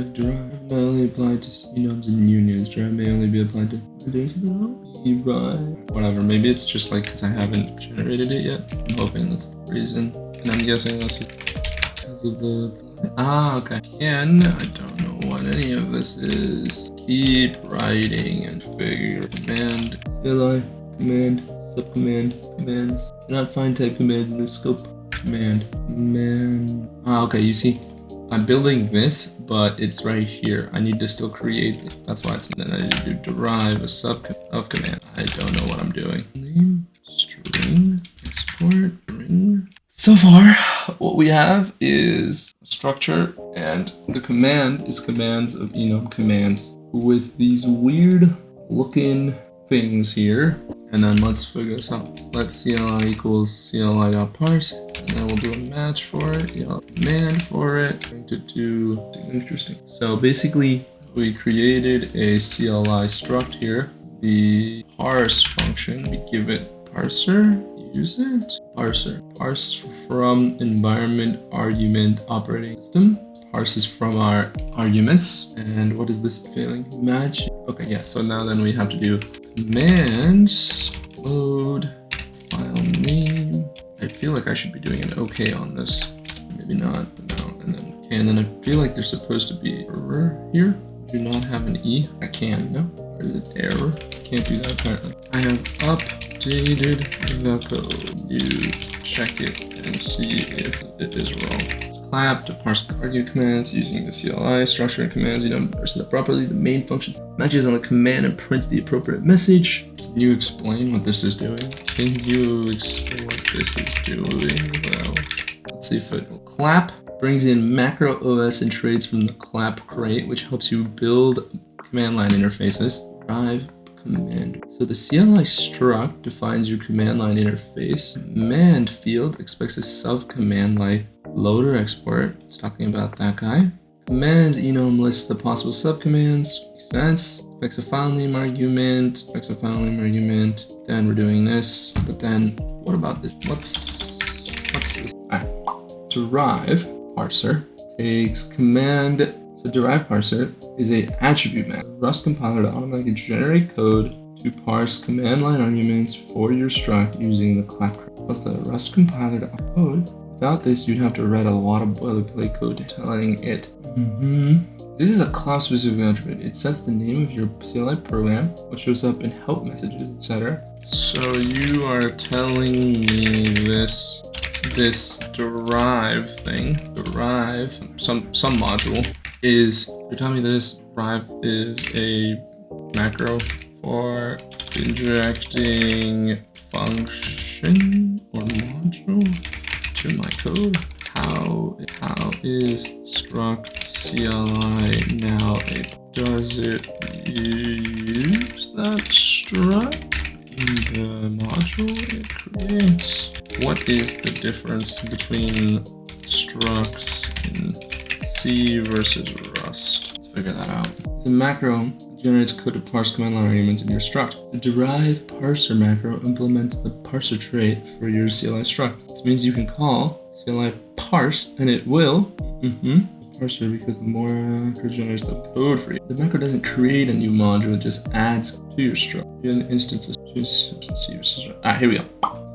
Type derive may only apply to enums and unions. Derive may only be applied to derive. Whatever, maybe it's just like because I haven't generated it yet. I'm hoping that's the reason. And I'm guessing this is because of the... okay. Again, I don't know what any of this is. Keep writing and figure. Command, CLI, command, subcommand, commands. Cannot find type commands in the scope. Command. Okay, you see, I'm building this, but it's right here. I need to still create it. That's why it's then I need to derive a sub of command. I don't know what I'm doing. Name, string, export, string. So far, what we have is a structure, and the command is commands of enum commands with these weird looking things here. And then let's figure this out. Let's CLI equals CLI.parse, and then we'll do a match for it, command for it. Going to do something interesting. So basically, we created a CLI struct here. The parse function, we give it parser, use it, parser. Parse from environment argument operating system. Parses from our arguments. And what is this failing? Match. Okay, yeah, so now then we have to do commands, load, file name. I feel like I should be doing an okay on this. Maybe not, but no. And then okay, and then I feel like there's supposed to be error here. Do not have an E. I can, no? Or is it error? I can't do that apparently. I have updated the code. You check it and see if it is wrong. Clap to parse the argue commands using the CLI structure and commands, parses it properly. The main function matches on the command and prints the appropriate message. Can you explain what this is doing? Can you explain what this is doing? Well, let's see if it will clap. Brings in macro OS and traits from the clap crate, which helps you build command line interfaces. Derive command. So the CLI struct defines your command line interface. Command field expects a sub-command like loader export. It's talking about that guy. Commands enum lists the possible subcommands. Makes sense. Expects a file name argument. Expects a file name argument. Then we're doing this. But then what about this? What's this? Derive parser takes command. So derive parser is a attribute map. Rust compiler to automatically generate code to parse command line arguments for your struct using the clap crate. Plus the Rust compiler to code. Without this, you'd have to write a lot of boilerplate code telling it. This is a class-specific attribute. It sets the name of your CLI program, what shows up in help messages, etc. So you are telling me this derive thing, some module is, you're telling me this derive is a macro for injecting function or module to my code. How is struct CLI now? Does it use that struct in the module it creates? What is the difference between structs in C versus Rust? Let's figure that out. The macro generates code to parse command line arguments in your struct. The derive parser macro implements the parser trait for your CLI struct. This means you can call CLI parse and it will parser because the more it generates the code for you. The macro doesn't create a new module, it just adds to your struct. In instances, here we go.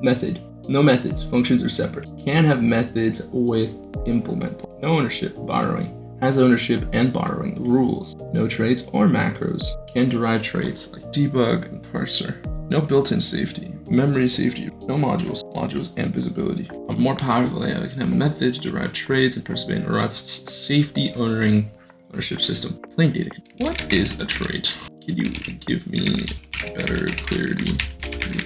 Method. No methods. Functions are separate. Can have methods with implement. No ownership. Borrowing. Has ownership and borrowing rules. No traits or macros. Can derive traits like debug and parser. No built-in safety. Memory safety. No modules and visibility. More powerfully, I can have methods, derive traits, and participate in Rust's safety ownership system. Plain data. What is a trait? Can you give me better clarity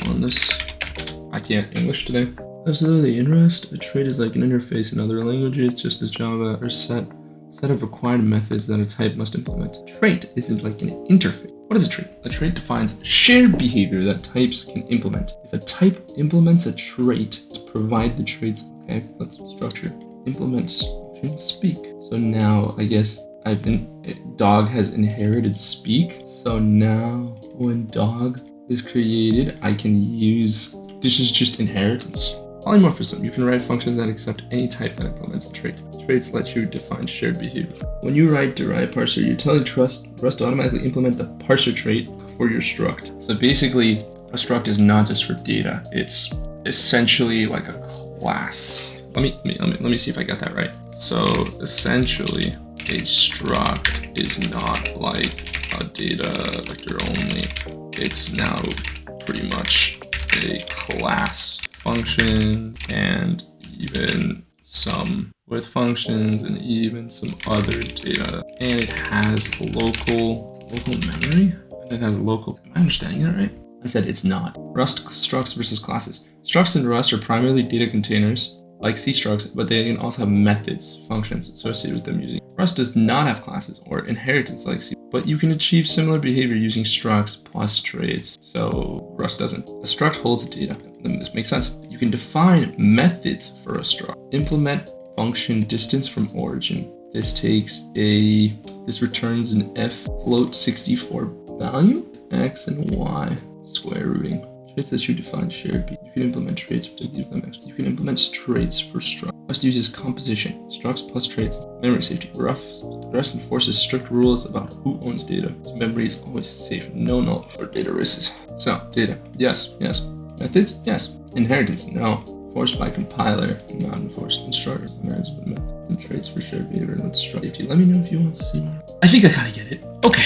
on this? I can't English today. Absolutely. In Rust, a trait is like an interface in other languages, just as Java or set of required methods that a type must implement. A trait isn't like an interface. What is a trait? A trait defines shared behavior that types can implement. If a type implements a trait to provide the traits, okay, let's structure. Implements function speak. So now I guess dog has inherited speak. So now when dog is created, I can use, this is just inheritance. Polymorphism. You can write functions that accept any type that implements a trait. traits let you define shared behavior. When you write derive parser, you're telling Rust to automatically implement the parser trait for your struct. So basically, a struct is not just for data. It's essentially like a class. Let me see if I got that right. So essentially, a struct is not like a data vector only. It's now pretty much a class function and even some with functions and even some other data. And it has local memory. And it has local. Am I understanding that right? I said it's not. Rust structs versus classes. Structs in Rust are primarily data containers, like C structs, but they can also have methods, functions associated with them using. Rust does not have classes or inheritance like C, but you can achieve similar behavior using structs plus traits. So Rust doesn't. A struct holds data. And this makes sense. You can define methods for a struct. Implement function distance from origin. This returns an float64 value, x and y square rooting. Traits that you define shared behavior. You can implement traits to give them extra. You can implement traits for struct. Rust uses composition, structs plus traits, memory safety. Rust enforces strict rules about who owns data. So memory is always safe, no null or data risks. So data, yes. Methods, yes. Inheritance, no. Enforced by compiler, not enforced. Instructors, methods and traits for shared behavior and struct safety. Let me know if you want to see more. I think I kind of get it. Okay.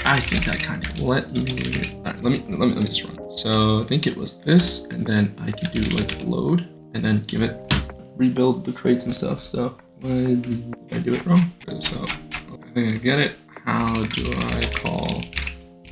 I think I kind of let me just run. So I think it was this, and then I could do like load, and then give it rebuild the crates and stuff. So why did I do it wrong? So I think I get it. How do I call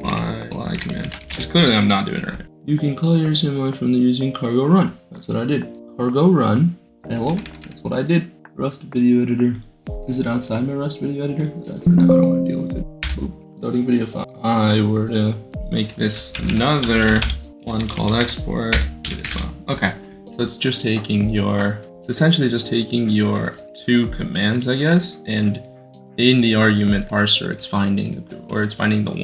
my lie command? Because clearly I'm not doing it right. You can call your assembly from the using cargo run. That's what I did. Cargo run. Hello. That's what I did. Rust video editor. Is it outside my Rust video editor? For now, I don't want to deal with it. Boop. Loading video file. I were to make this another one called export video file. Okay, so it's essentially just taking your two commands, I guess, and in the argument parser, it's finding the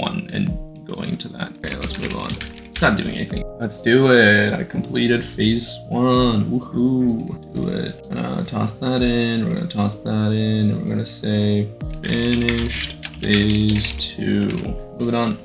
one and going to that. Okay, let's move on. It's not doing anything. Let's do it. I completed phase 1. Woohoo! Do it. I'm gonna toss that in. We're gonna toss that in, and we're gonna say finished. Phase 2. Moving on.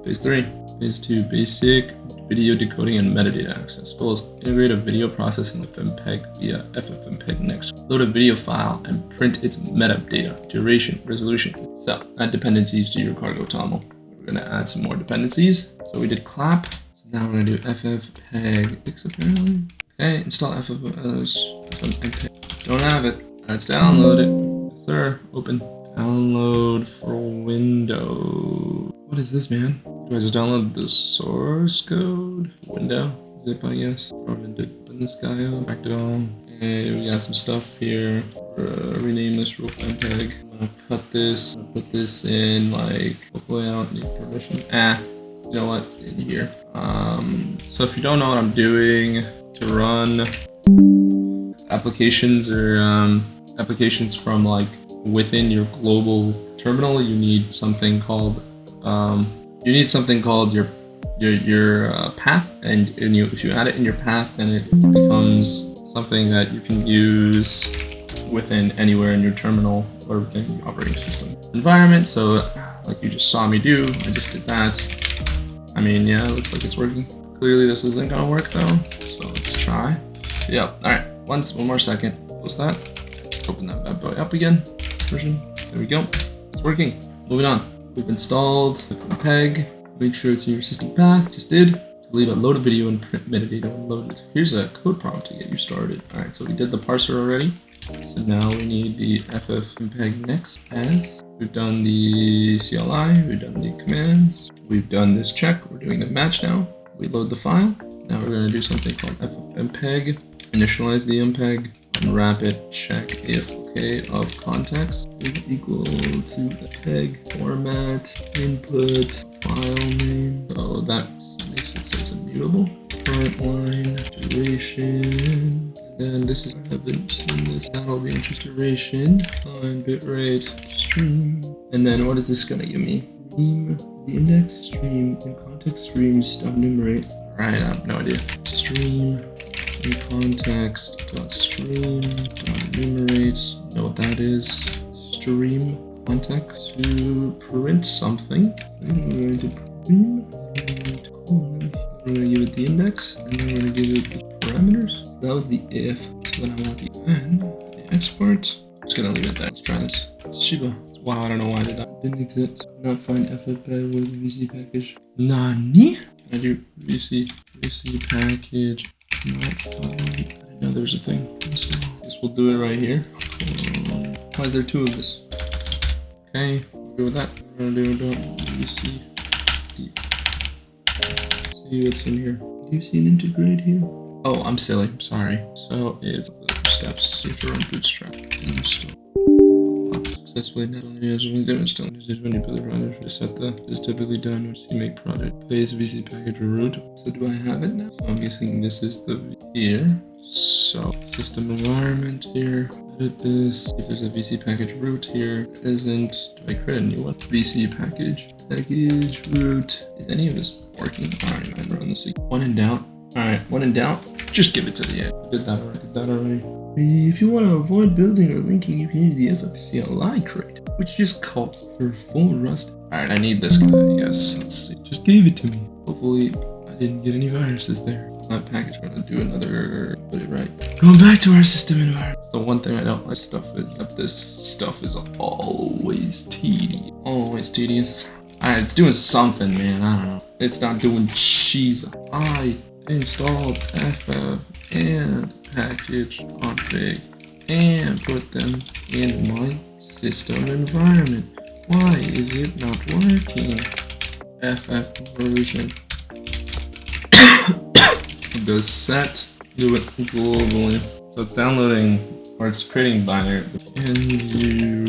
Phase 3. Phase 2. Basic video decoding and metadata access. Goals. Integrate a video processing with FFmpeg via FFmpeg Next. Load a video file and print its metadata, duration, resolution. So add dependencies to your cargo toml. We're going to add some more dependencies. So we did clap. So now we're going to do FFmpeg apparently. Okay, install FFmpeg. Don't have it. Let's download it. Yes, sir. Open. Download for Windows. What is this, man? Do I just download the source code? Window? Zip, I guess. Open this guy up. Backed it all. Okay, we got some stuff here. Rename this real FFmpeg. I'm gonna cut this. I'm gonna put this in, like, hopefully I don't need permission. You know what? In here. So if you don't know what I'm doing to run applications or applications from like within your global terminal, you need something called your path, and if you add it in your path, then it becomes something that you can use within anywhere in your terminal or within your operating system environment. So like you just saw me do, I just did that. I mean, yeah, it looks like it's working. Clearly this isn't gonna work though, so let's try. Yeah, all right, one more second. Close that. Open that bad boy up again. Version. There we go. It's working. Moving on. We've installed FFmpeg. Make sure it's in your system path. Just did. Delete a load of video and print metadata when loaded. Here's a code prompt to get you started. All right, so we did the parser already. So now we need the FFmpeg next as. We've done the CLI. We've done the commands. We've done this check. We're doing the match now. We load the file. Now we're going to do something called FFmpeg. Initialize the mpeg. Unwrap it. Check if okay of context is equal to the peg format input file name. So that makes it so it's immutable. Current line duration. And then this is, I haven't seen this. That'll be interest duration. Line bitrate stream. And then what is this gonna give me? Stream, the index stream and context streams enumerate. Right, I have no idea. Stream context.stream.enumerate. Know what that is? Stream context to print something. We're going to print. We're going to give it the index, and then we're going to give it the parameters. So that was the if. So then I want the n, the export. I'm just going to leave it there. Let's try this. Shiba. Wow, I don't know why I did that. Didn't exist. Could not find FFmpeg with VC package. Nani? Can I do VC package? Not find. I didn't know there's a thing. So I guess we'll do it right here. Why is there two of this? Okay, we'll go with that. We're gonna do VC. See what's in here. Do you see an integrate here? Oh, I'm silly. I'm sorry. So it's the steps. You have to run bootstrap. Install. Successfully not only as we install users when you build a router to set the is typically done once you make product. Place VC package root. So do I have it now? So I'm guessing this is the here. So system environment here. Edit this. See if there's a VC package root here. Isn't. Do I create a new one? VC package root. Is any of this working? Alright, I'd run this. When in doubt. Alright, when in doubt, just give it to the end. I did that already. If you want to avoid building or linking, you can use the FFmpeg crate, which just calls for full Rust. Alright, I need this guy, yes. Let's see. Just gave it to me. Hopefully, I didn't get any viruses there. That package, we're gonna do another, put it right. Going back to our system environment. It's the one thing I don't like stuff is that this stuff is always tedious. Always tedious. Alright, it's doing something, man. I don't know. It's not doing cheese. I installed FF and package config and put them in my system environment. Why is it not working? FF version. Go set, do it globally. So it's downloading, or it's creating binary. Can you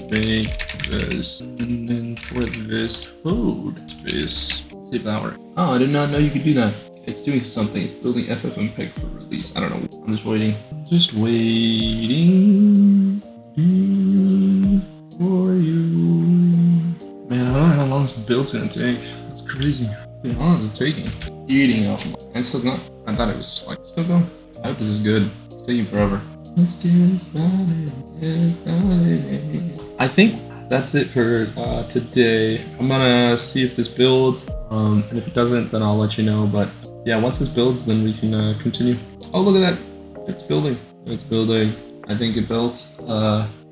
make this? And then for this code space, let's see if that works. Oh, I did not know you could do that. It's doing something. It's building FFmpeg for release. I don't know. I'm just waiting. Just waiting for you. Man, I don't know how long this build's gonna take. That's crazy. How long is it taking? Eating up. And it's still going. I thought it was like still going. I hope this is good. It's taking forever. Let's get started. I think that's it for today. I'm gonna see if this builds. And if it doesn't, then I'll let you know. But yeah, once this builds, then we can continue. Oh, look at that. It's building. It's building. I think it built.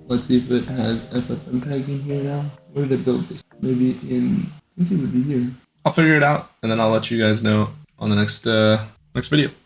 Let's see if it has FFmpeg in here now. Where did it build this? Maybe in, I think it would be here. I'll figure it out, and then I'll let you guys know on the next video.